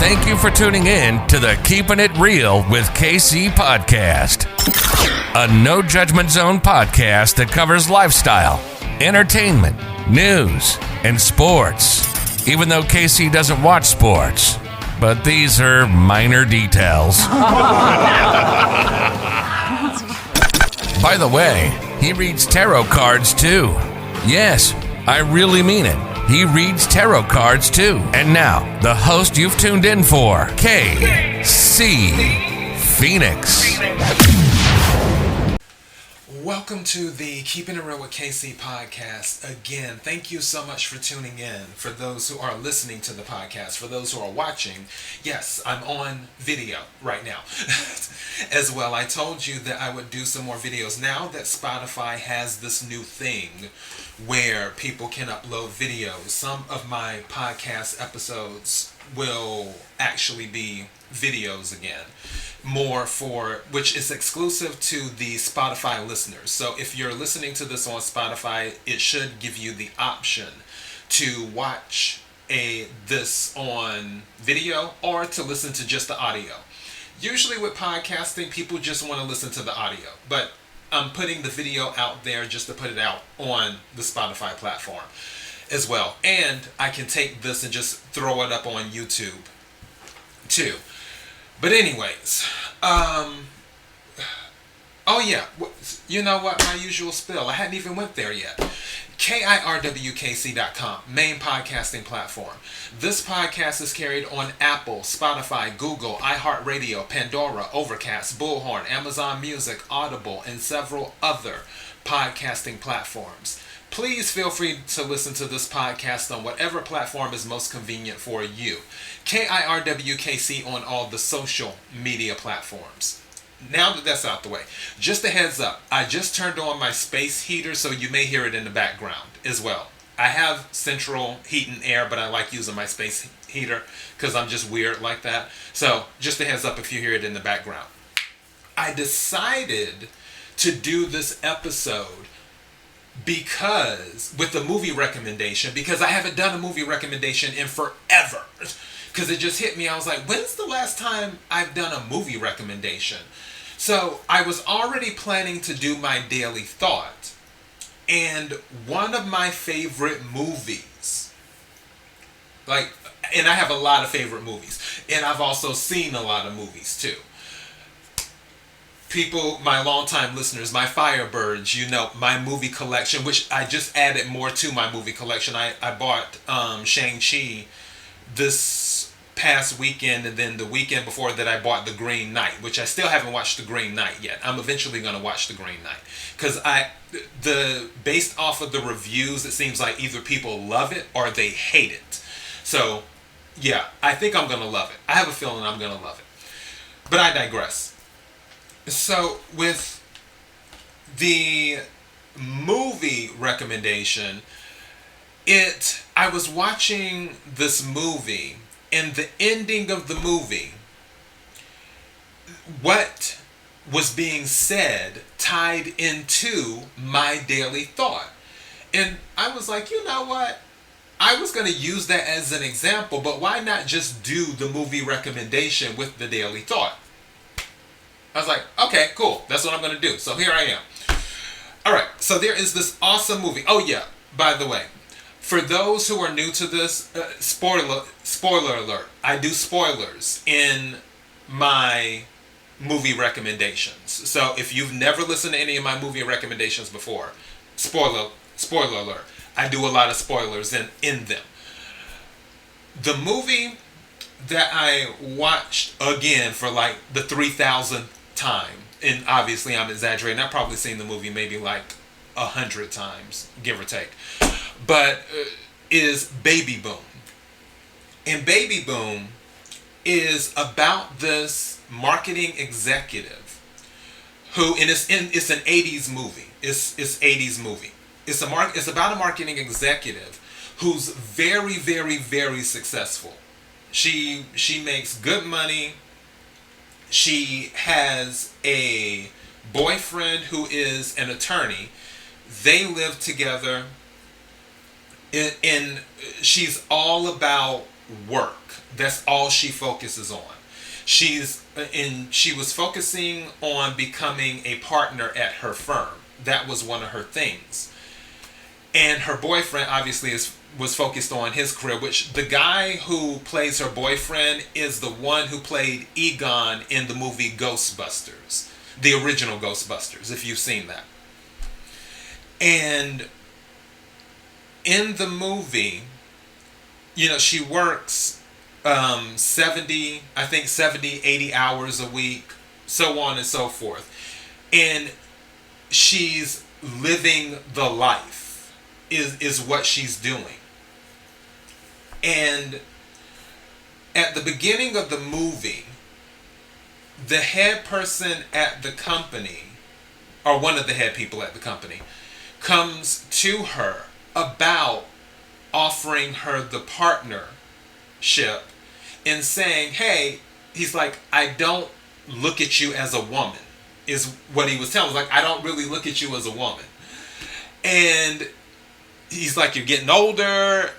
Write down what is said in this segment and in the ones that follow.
Thank you for tuning in to the Keeping It Real with KC podcast, a no judgment zone podcast that covers lifestyle, entertainment, news, and sports. Even though KC doesn't watch sports, but these are minor details. By the way, he reads tarot cards too. Yes, I really mean it. He reads tarot cards too. And now, the host you've tuned in for, KC Phoenix. Welcome to the Keeping It Real with KC podcast. Again, thank you so much for tuning in. For those who are listening to the podcast, for those who are watching, yes, I'm on video right now as well. I told you that I would do some more videos now that Spotify has this new thing where people can upload videos. Some of my podcast episodes will actually be videos again. More for, which is exclusive to the Spotify listeners. So if you're listening to this on Spotify, it should give you the option to watch this on video or to listen to just the audio. Usually with podcasting, people just want to listen to the audio, but I'm putting the video out there just to put it out on the Spotify platform as well. And I can take this and just throw it up on YouTube too. But anyways, oh yeah, you know what, my usual spill, I hadn't even went there yet. KIRWKC.com, main podcasting platform. This podcast is carried on Apple, Spotify, Google, iHeartRadio, Pandora, Overcast, Bullhorn, Amazon Music, Audible, and several other podcasting platforms. Please feel free to listen to this podcast on whatever platform is most convenient for you. KIRWKC on all the social media platforms. Now that that's out the way, just a heads up, I just turned on my space heater, so you may hear it in the background as well. I have central heat and air, but I like using my space heater because I'm just weird like that. So just a heads up if you hear it in the background. I decided to do this episode because with the movie recommendation, because I haven't done a movie recommendation in forever, because it just hit me. I was like, when's the last time I've done a movie recommendation? So I was already planning to do my daily thought, and one of my favorite movies, and I have a lot of favorite movies, and I've also seen a lot of movies too. People, my longtime listeners, my Firebirds, you know, my movie collection, which I just added more to my movie collection. I bought Shang-Chi this past weekend, and then the weekend before that I bought The Green Knight, which I still haven't watched The Green Knight yet. I'm eventually going to watch The Green Knight. Because based off of the reviews, it seems like either people love it or they hate it. So, yeah, I think I'm going to love it. I have a feeling I'm going to love it. But I digress. So with the movie recommendation, I was watching this movie, and the ending of the movie, what was being said tied into my daily thought. And I was like, you know what? I was going to use that as an example, but why not just do the movie recommendation with the daily thought? I was like, okay, cool. That's what I'm going to do. So here I am. All right. So there is this awesome movie. Oh, yeah. By the way, for those who are new to this, spoiler alert. I do spoilers in my movie recommendations. So if you've never listened to any of my movie recommendations before, spoiler alert. I do a lot of spoilers in them. The movie that I watched again for like the 3,000th time, and obviously I'm exaggerating, I've probably seen the movie maybe like 100 times, give or take, but is Baby Boom. And Baby Boom is about this marketing executive who, and it's an 80s movie. It's 80s movie. It's about a marketing executive who's very, very, very successful. She makes good money. She has a boyfriend who is an attorney. They live together, and she's all about work. That's all she focuses on. She was focusing on becoming a partner at her firm. That was one of her things. And her boyfriend obviously was focused on his career, which the guy who plays her boyfriend is the one who played Egon in the movie Ghostbusters, the original Ghostbusters, if you've seen that. And in the movie, she works 70, 80 hours a week, so on and so forth. And she's living the life is what she's doing. And at the beginning of the movie, the head person at the company, or one of the head people at the company, comes to her about offering her the partnership and saying, hey, he's like, I don't look at you as a woman, is what he was telling. Like, I don't really look at you as a woman. And he's like, you're getting older.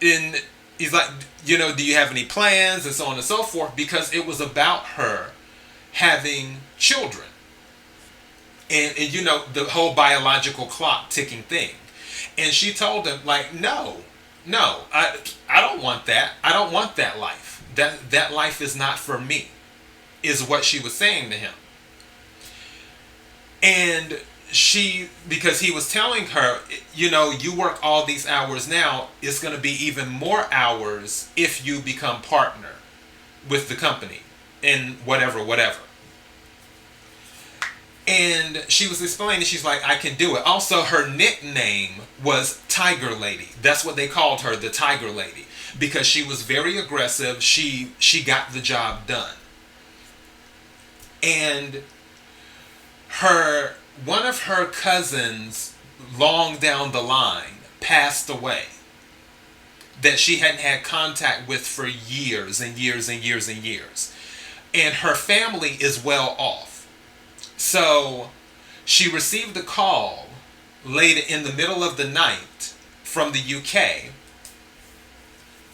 And he's like, do you have any plans? And so on and so forth. Because it was about her having children. And the whole biological clock ticking thing. And she told him, like, no, I don't want that. I don't want that life. That life is not for me, is what she was saying to him. And because he was telling her, you work all these hours now, it's going to be even more hours if you become partner with the company in whatever. And she was explaining, she's like, I can do it. Also, her nickname was Tiger Lady. That's what they called her, the Tiger Lady. Because she was very aggressive. She got the job done. And one of her cousins, long down the line, passed away. That she hadn't had contact with for years and years and years and years. And her family is well off. So she received a call late in the middle of the night from the UK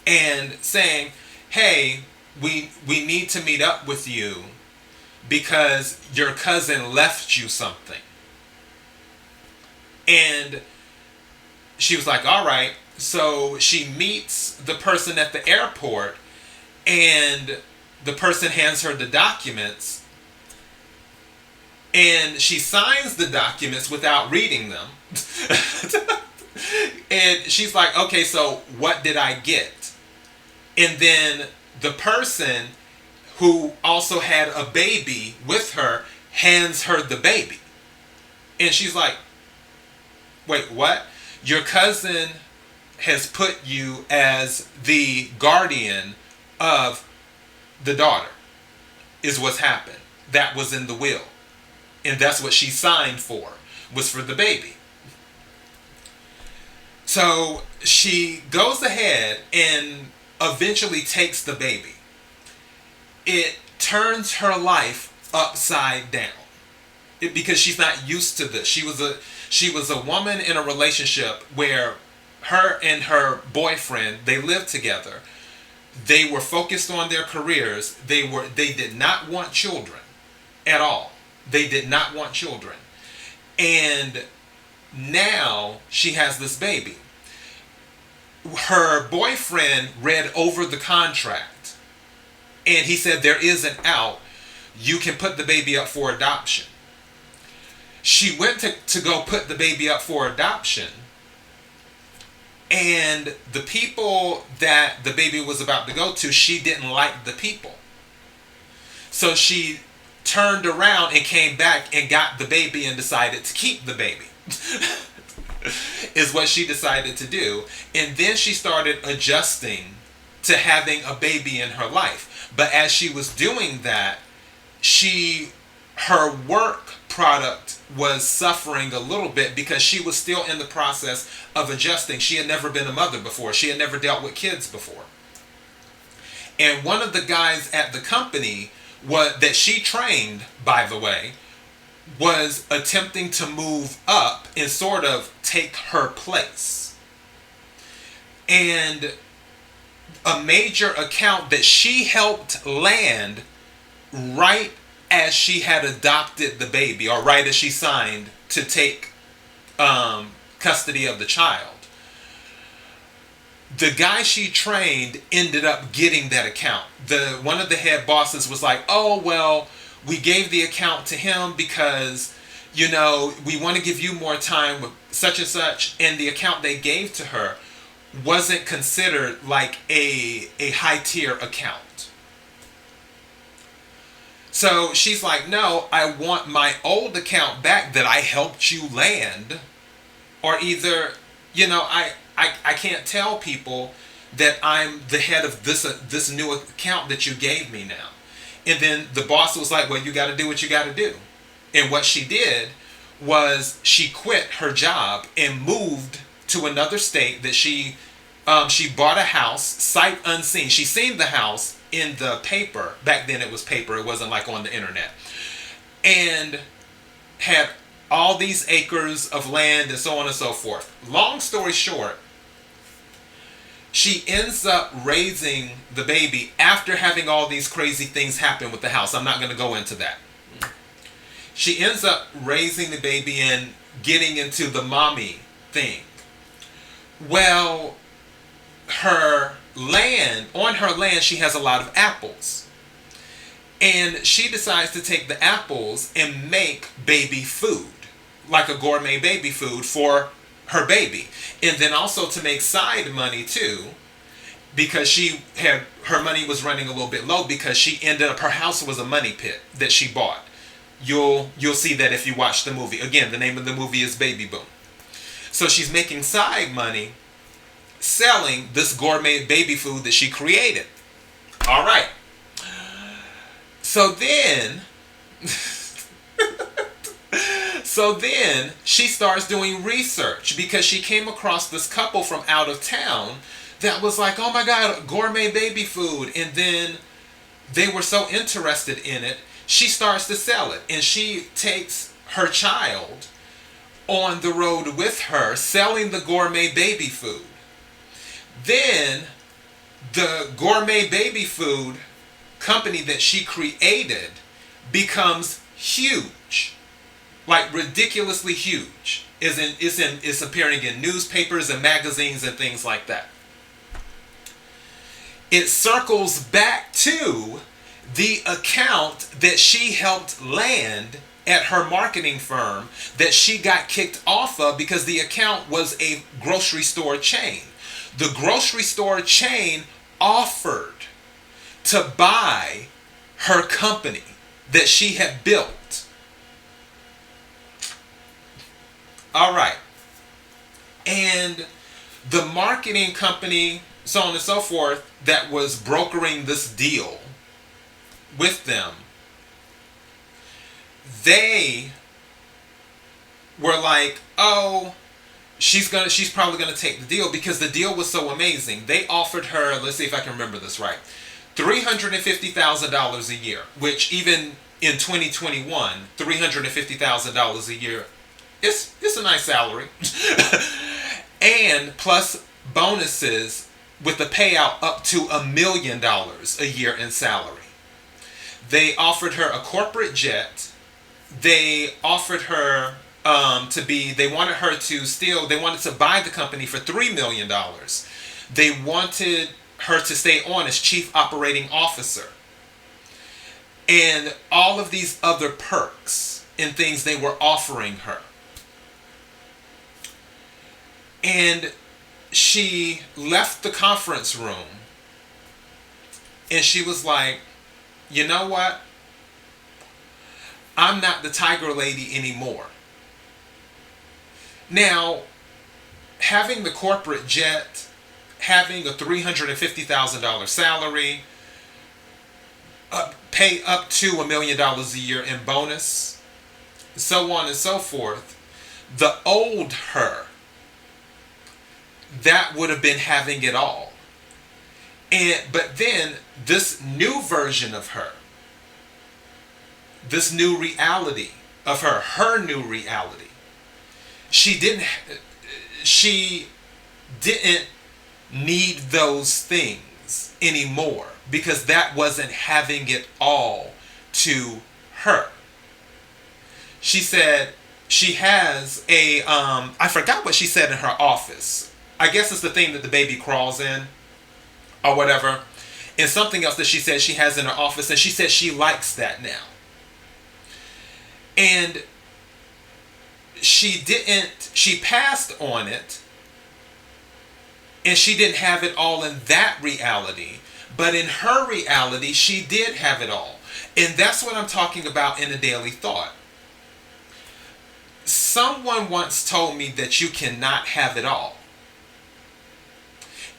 and saying, hey, we need to meet up with you because your cousin left you something. And she was like, all right. So she meets the person at the airport, and the person hands her the documents. And she signs the documents without reading them. And she's like, okay, so what did I get? And then the person who also had a baby with her hands her the baby. And she's like, wait, what? Your cousin has put you as the guardian of the daughter, is what's happened. That was in the will. And that's what she signed for, was for the baby. So she goes ahead and eventually takes the baby. It turns her life upside down. Because she's not used to this. She was a woman in a relationship where her and her boyfriend, they lived together. They were focused on their careers. They did not want children at all. They did not want children. And now she has this baby. Her boyfriend read over the contract, and he said, there is an out. You can put the baby up for adoption. She went to go put the baby up for adoption, and the people that the baby was about to go to, she didn't like the people. So she turned around and came back and got the baby and decided to keep the baby. Is what she decided to do. And then she started adjusting to having a baby in her life. But as she was doing that, her work product was suffering a little bit because she was still in the process of adjusting. She had never been a mother before. She had never dealt with kids before. And one of the guys at the company that she trained, by the way, was attempting to move up and sort of take her place. And a major account that she helped land right as she had adopted the baby, or right as she signed to take custody of the child. The guy she trained ended up getting that account. One of the head bosses was like, "Oh, well, we gave the account to him because, we want to give you more time with such and such." And the account they gave to her wasn't considered like a high tier account. So she's like, "No, I want my old account back that I helped you land." Or either, I can't tell people that I'm the head of this new account that you gave me now. And then the boss was like, "Well, you got to do what you got to do." And what she did was she quit her job and moved to another state that she bought a house sight unseen. She seen the house in the paper. Back then it was paper. It wasn't like on the internet. And had all these acres of land and so on and so forth. Long story short, she ends up raising the baby after having all these crazy things happen with the house. I'm not going to go into that. She ends up raising the baby and getting into the mommy thing. Well, on her land, she has a lot of apples. And she decides to take the apples and make baby food, like a gourmet baby food for her baby. And then also to make side money too, because her money was running a little bit low because her house was a money pit that she bought. You'll see that if you watch the movie. Again, the name of the movie is Baby Boom. So she's making side money selling this gourmet baby food that she created. All right. So then she starts doing research because she came across this couple from out of town that was like, "Oh my God, gourmet baby food." And then they were so interested in it, she starts to sell it. And she takes her child on the road with her selling the gourmet baby food. Then the gourmet baby food company that she created becomes huge, like ridiculously huge. It's appearing in newspapers and magazines and things like that. It circles back to the account that she helped land at her marketing firm that she got kicked off of because the account was a grocery store chain. The grocery store chain offered to buy her company that she had built. All right. And the marketing company, so on and so forth, that was brokering this deal with them, they were like, "Oh, she's probably gonna take the deal," because the deal was so amazing. They offered her, let's see if I can remember this right, $350,000 a year, which even in 2021, $350,000 a year it's a nice salary. And plus bonuses with the payout up to $1 million a year in salary. They offered her a corporate jet. They offered her they wanted to buy the company for $3 million. They wanted her to stay on as chief operating officer. And all of these other perks and things they were offering her. And she left the conference room and she was like, "You know what? I'm not the Tiger Lady anymore." Now, having the corporate jet, having a $350,000 salary, pay up to $1 million a year in bonus, so on and so forth, the old her, that would have been having it all. But then this new version of her, this new reality of her new reality, she didn't need those things anymore, because that wasn't having it all to her. She said she has a, I forgot what she said in her office. I guess it's the thing that the baby crawls in or whatever. And something else that she said she has in her office, and she said she likes that now. And she passed on it, and she didn't have it all in that reality. But in her reality, she did have it all. And that's what I'm talking about in a daily thought. Someone once told me that you cannot have it all.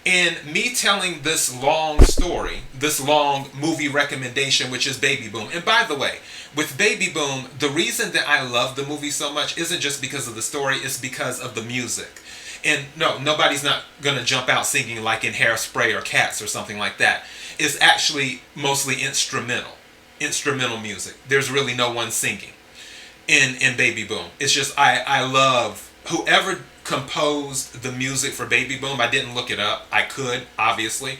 And me telling this long story, this long movie recommendation, which is Baby Boom. And by the way, with Baby Boom, the reason that I love the movie so much isn't just because of the story, it's because of the music. And no, nobody's not going to jump out singing like in Hairspray or Cats or something like that. It's actually mostly instrumental music. There's really no one singing in Baby Boom. It's just, I love whoever composed the music for Baby Boom. I didn't look it up. I could, obviously.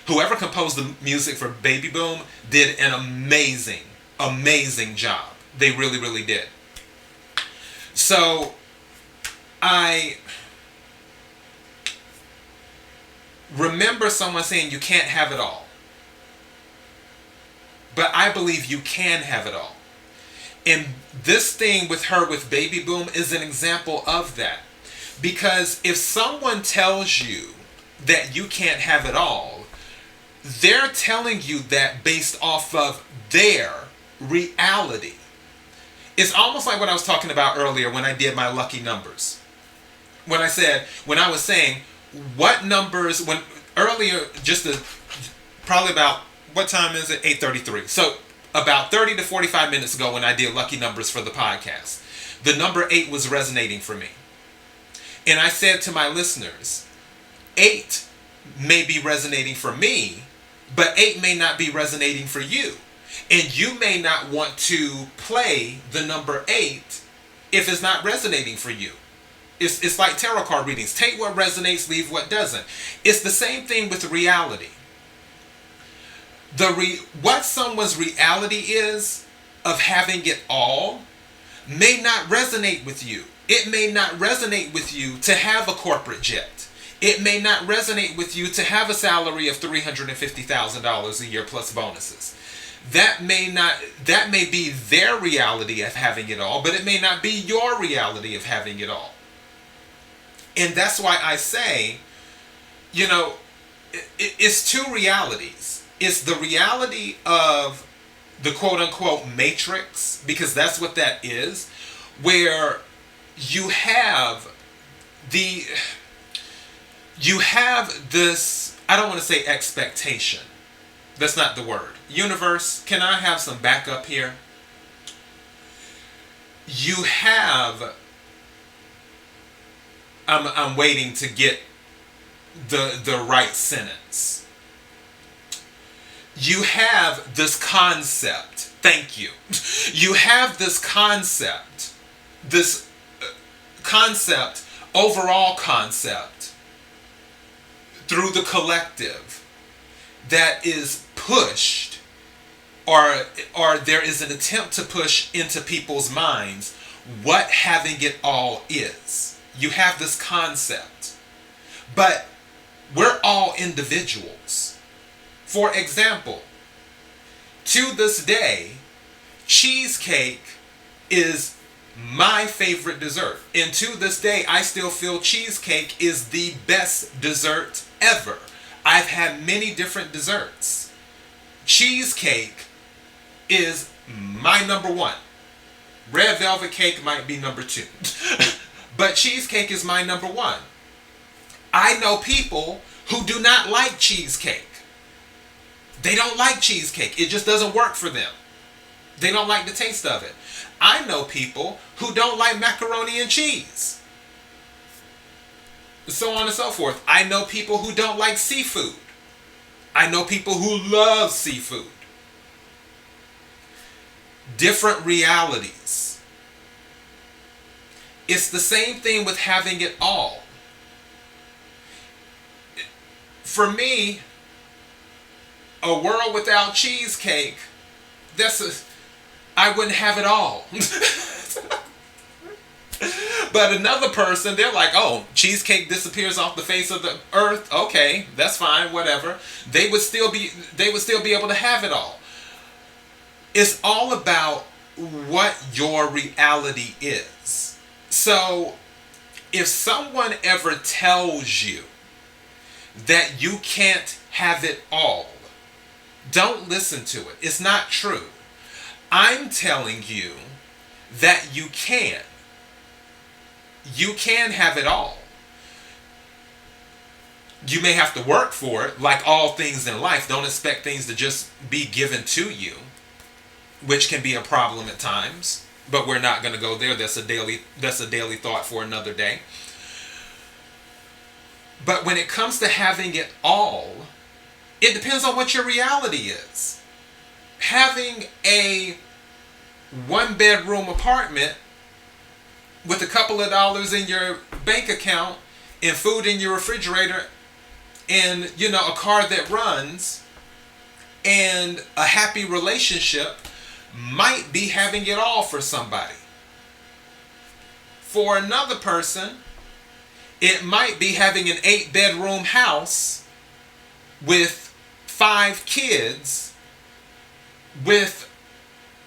Whoever composed the music for Baby Boom did an amazing job. They really, really did. So, I remember someone saying you can't have it all. But I believe you can have it all. And this thing with her with Baby Boom is an example of that. Because if someone tells you that you can't have it all, they're telling you that based off of their reality. It's almost like what I was talking about earlier when I did my lucky numbers. When I was saying what numbers, when earlier, probably about, what time is it? 8:33. So about 30 to 45 minutes ago when I did lucky numbers for the podcast, the number 8 was resonating for me. And I said to my listeners, 8 may be resonating for me, but 8 may not be resonating for you. And you may not want to play the number 8 if it's not resonating for you. It's like tarot card readings. Take what resonates, leave what doesn't. It's the same thing with reality. What someone's reality is of having it all may not resonate with you. It may not resonate with you to have a corporate jet. It may not resonate with you to have a salary of $350,000 a year plus bonuses. That may be their reality of having it all, but it may not be your reality of having it all. And that's why I say, it's two realities. It's the reality of the quote-unquote matrix, because that's what that is, where you have this, I don't want to say expectation. That's not the word. Universe, can I have some backup here? You have, I'm waiting to get the right sentence. You have this concept. Thank you. You have this concept, overall concept, through the collective that is pushed, or there is an attempt to push into people's minds what having it all is. You have this concept, but we're all individuals. For example, to this day, cheesecake is my favorite dessert. And to this day, I still feel cheesecake is the best dessert ever. I've had many different desserts. Cheesecake is my number one. Red velvet cake might be number 2. But cheesecake is my number one. I know people who do not like cheesecake. They don't like cheesecake. It just doesn't work for them. They don't like the taste of it. I know people who don't like macaroni and cheese. So on and so forth. I know people who don't like seafood. I know people who love seafood. Different realities. It's the same thing with having it all. For me, a world without cheesecake, I wouldn't have it all. But another person, they're like, oh, cheesecake disappears off the face of the earth. Okay, that's fine, whatever. They would still be able to have it all. It's all about what your reality is. So if someone ever tells you that you can't have it all, don't listen to it. It's not true. I'm telling you that you can. You can have it all. You may have to work for it, like all things in life. Don't expect things to just be given to you, which can be a problem at times. But we're not going to go there. That's a daily thought for another day. But when it comes to having it all, it depends on what your reality is. Having a 1-bedroom apartment with a couple of dollars in your bank account and food in your refrigerator and, a car that runs and a happy relationship might be having it all for somebody. For another person, it might be having an 8-bedroom house with 5 kids with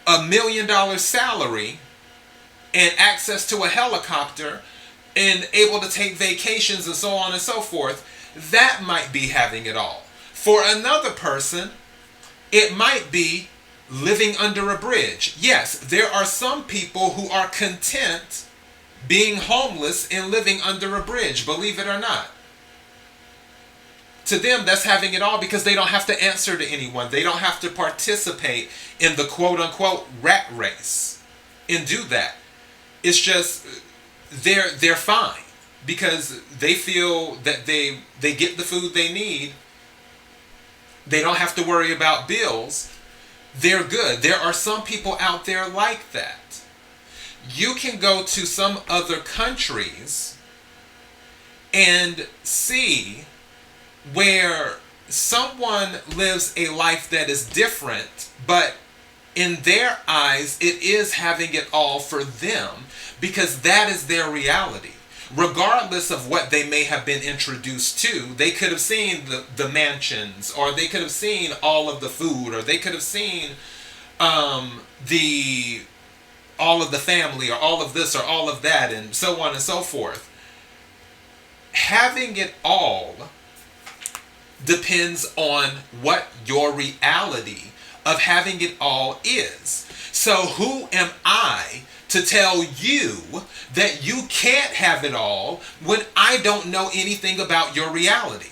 $1 million salary and access to a helicopter and able to take vacations and so on and so forth. That might be having it all. For another person, it might be living under a bridge. Yes, there are some people who are content being homeless and living under a bridge, believe it or not. To them, that's having it all because they don't have to answer to anyone. They don't have to participate in the quote-unquote rat race and do that. It's just they're fine because they feel that they get the food they need. They don't have to worry about bills. They're good. There are some people out there like that. You can go to some other countries and see where someone lives a life that is different, but in their eyes, it is having it all for them because that is their reality. Regardless of what they may have been introduced to, they could have seen the mansions, or they could have seen all of the food, or they could have seen all of the family, or all of this, or all of that, and so on and so forth. Having it all depends on what your reality of having it all is. So who am I to tell you that you can't have it all when I don't know anything about your reality?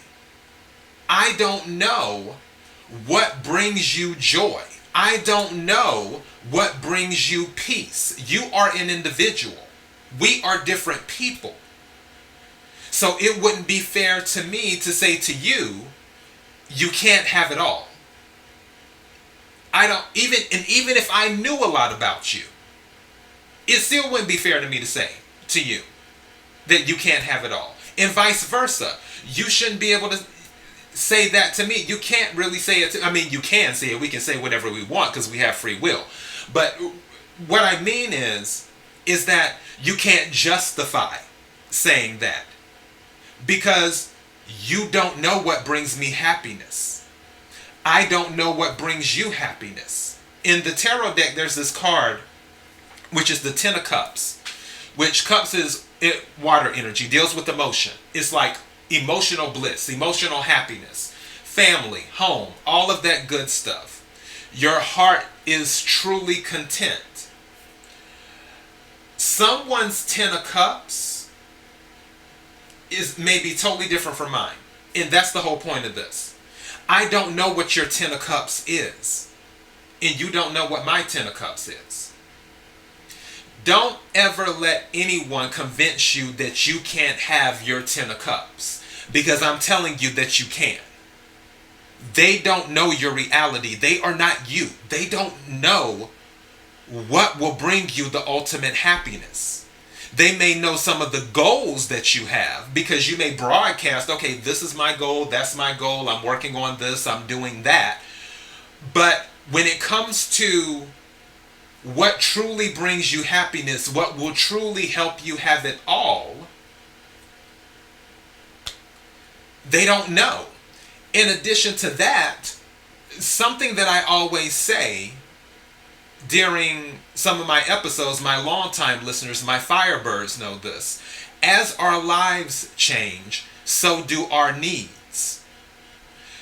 I don't know what brings you joy. I don't know what brings you peace. You are an individual. We are different people. So it wouldn't be fair to me to say to you, you can't have it all. Even if I knew a lot about you, it still wouldn't be fair to me to say to you that you can't have it all. And vice versa. You shouldn't be able to say that to me. You can't really say it to, you can say it. We can say whatever we want because we have free will. But what I mean is that you can't justify saying that because you don't know what brings me happipiness. I don't know what brings you happiness. In the tarot deck, there's this card, which is the Ten of Cups, which cups is water energy, deals with emotion. It's like emotional bliss, emotional happiness, family, home, all of that good stuff. Your heart is truly content. Someone's Ten of Cups may be totally different from mine. And that's the whole point of this. I don't know what your Ten of Cups is. And you don't know what my Ten of Cups is. Don't ever let anyone convince you that you can't have your Ten of Cups. Because I'm telling you that you can. They don't know your reality. They are not you. They don't know what will bring you the ultimate happiness. They may know some of the goals that you have because you may broadcast, okay, this is my goal, that's my goal, I'm working on this, I'm doing that. But when it comes to what truly brings you happiness, what will truly help you have it all, they don't know. In addition to that, something that I always say during some of my episodes, my longtime listeners, my Firebirds know this. As our lives change, so do our needs.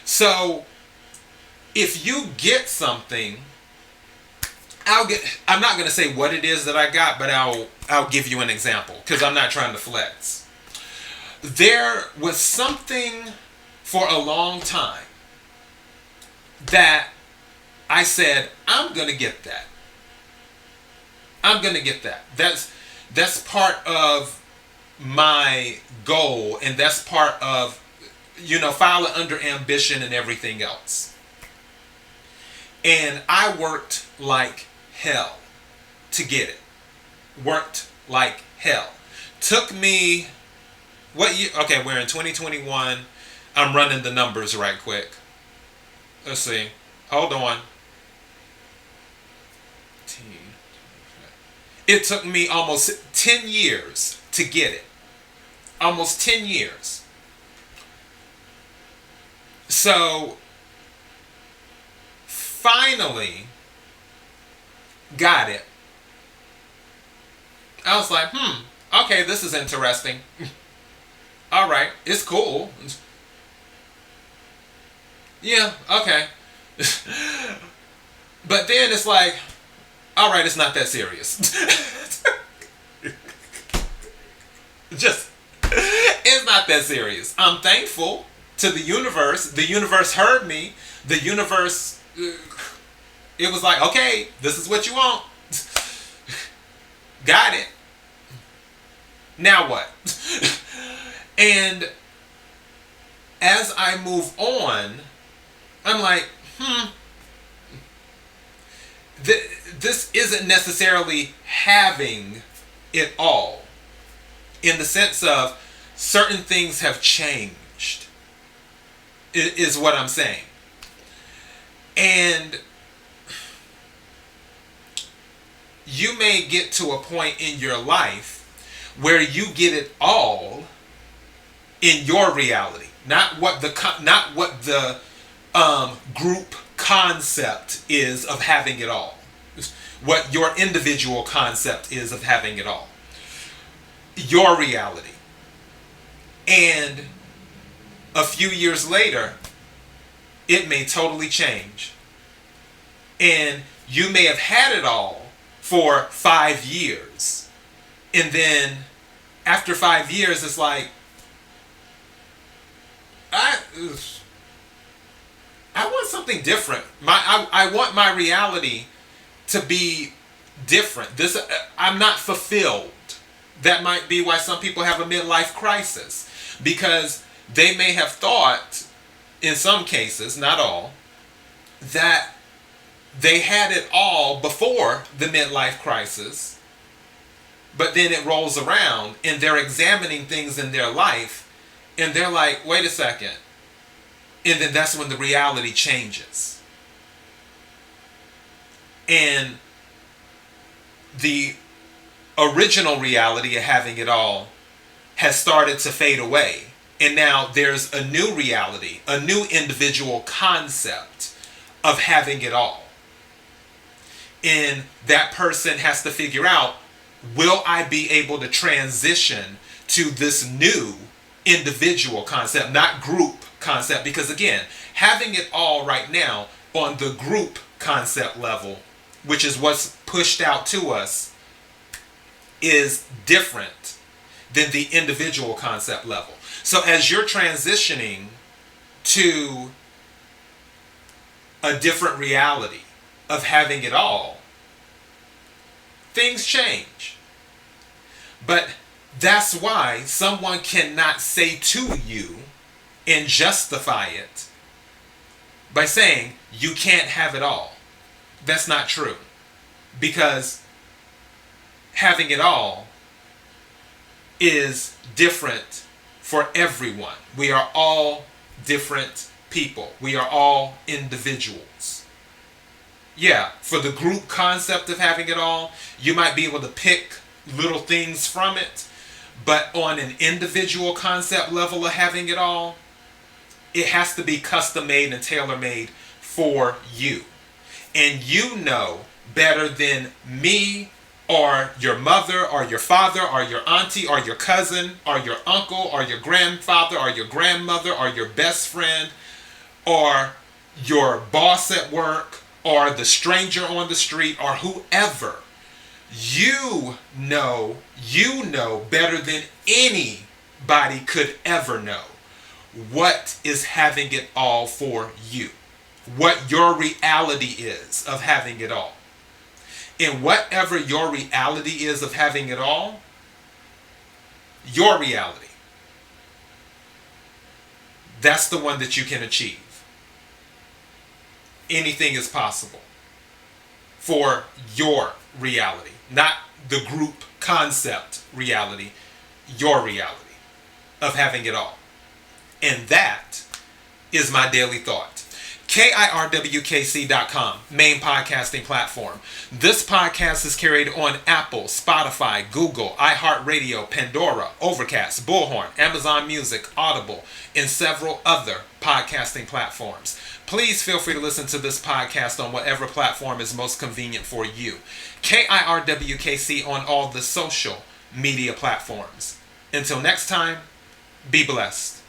So if you get something, I'm not going to say what it is that I got, but I'll give you an example because I'm not trying to flex. There was something for a long time that I said, I'm going to get that. I'm going to get that. That's part of my goal, and that's part of, file it under ambition and everything else. And I worked like hell to get it. Worked like hell. Took me, what year? Okay, we're in 2021. I'm running the numbers right quick. Let's see. Hold on. It took me almost 10 years to get it. Almost 10 years. So, finally got it. I was like, okay, this is interesting. All right, it's cool. Yeah, okay. But then it's like, all right, it's not that serious. It's not that serious. I'm thankful to the universe. The universe heard me. The universe, it was like, okay, this is what you want. Got it. Now what? And as I move on, I'm like, this isn't necessarily having it all, in the sense of certain things have changed, is what I'm saying. And you may get to a point in your life where you get it all in your reality, not what the group concept is of having it all, what your individual concept is of having it all, your reality. And a few years later, it may totally change, and you may have had it all for 5 years, and then after 5 years it's like, I want something different. I want my reality to be different. I'm not fulfilled. That might be why some people have a midlife crisis, because they may have thought, in some cases, not all, that they had it all before the midlife crisis, but then it rolls around and they're examining things in their life and they're like, wait a second. And then that's when the reality changes. And the original reality of having it all has started to fade away. And now there's a new reality, a new individual concept of having it all. And that person has to figure out, will I be able to transition to this new individual concept, not group concept? Because again, having it all right now on the group concept level, which is what's pushed out to us, is different than the individual concept level. So as you're transitioning to a different reality of having it all, things change. But that's why someone cannot say to you and justify it by saying you can't have it all. That's not true. Because having it all is different for everyone. We are all different people. We are all individuals. Yeah, for the group concept of having it all, you might be able to pick little things from it, but on an individual concept level of having it all, it has to be custom made and tailor made for you. And you know better than me or your mother or your father or your auntie or your cousin or your uncle or your grandfather or your grandmother or your best friend or your boss at work or the stranger on the street or whoever. You know better than anybody could ever know what is having it all for you. What your reality is of having it all. And whatever your reality is of having it all, your reality, that's the one that you can achieve. Anything is possible for your reality, not the group concept reality, your reality of having it all. And that is my daily thought. KIRWKC.com, main podcasting platform. This podcast is carried on Apple, Spotify, Google, iHeartRadio, Pandora, Overcast, Bullhorn, Amazon Music, Audible, and several other podcasting platforms. Please feel free to listen to this podcast on whatever platform is most convenient for you. KIRWKC on all the social media platforms. Until next time, be blessed.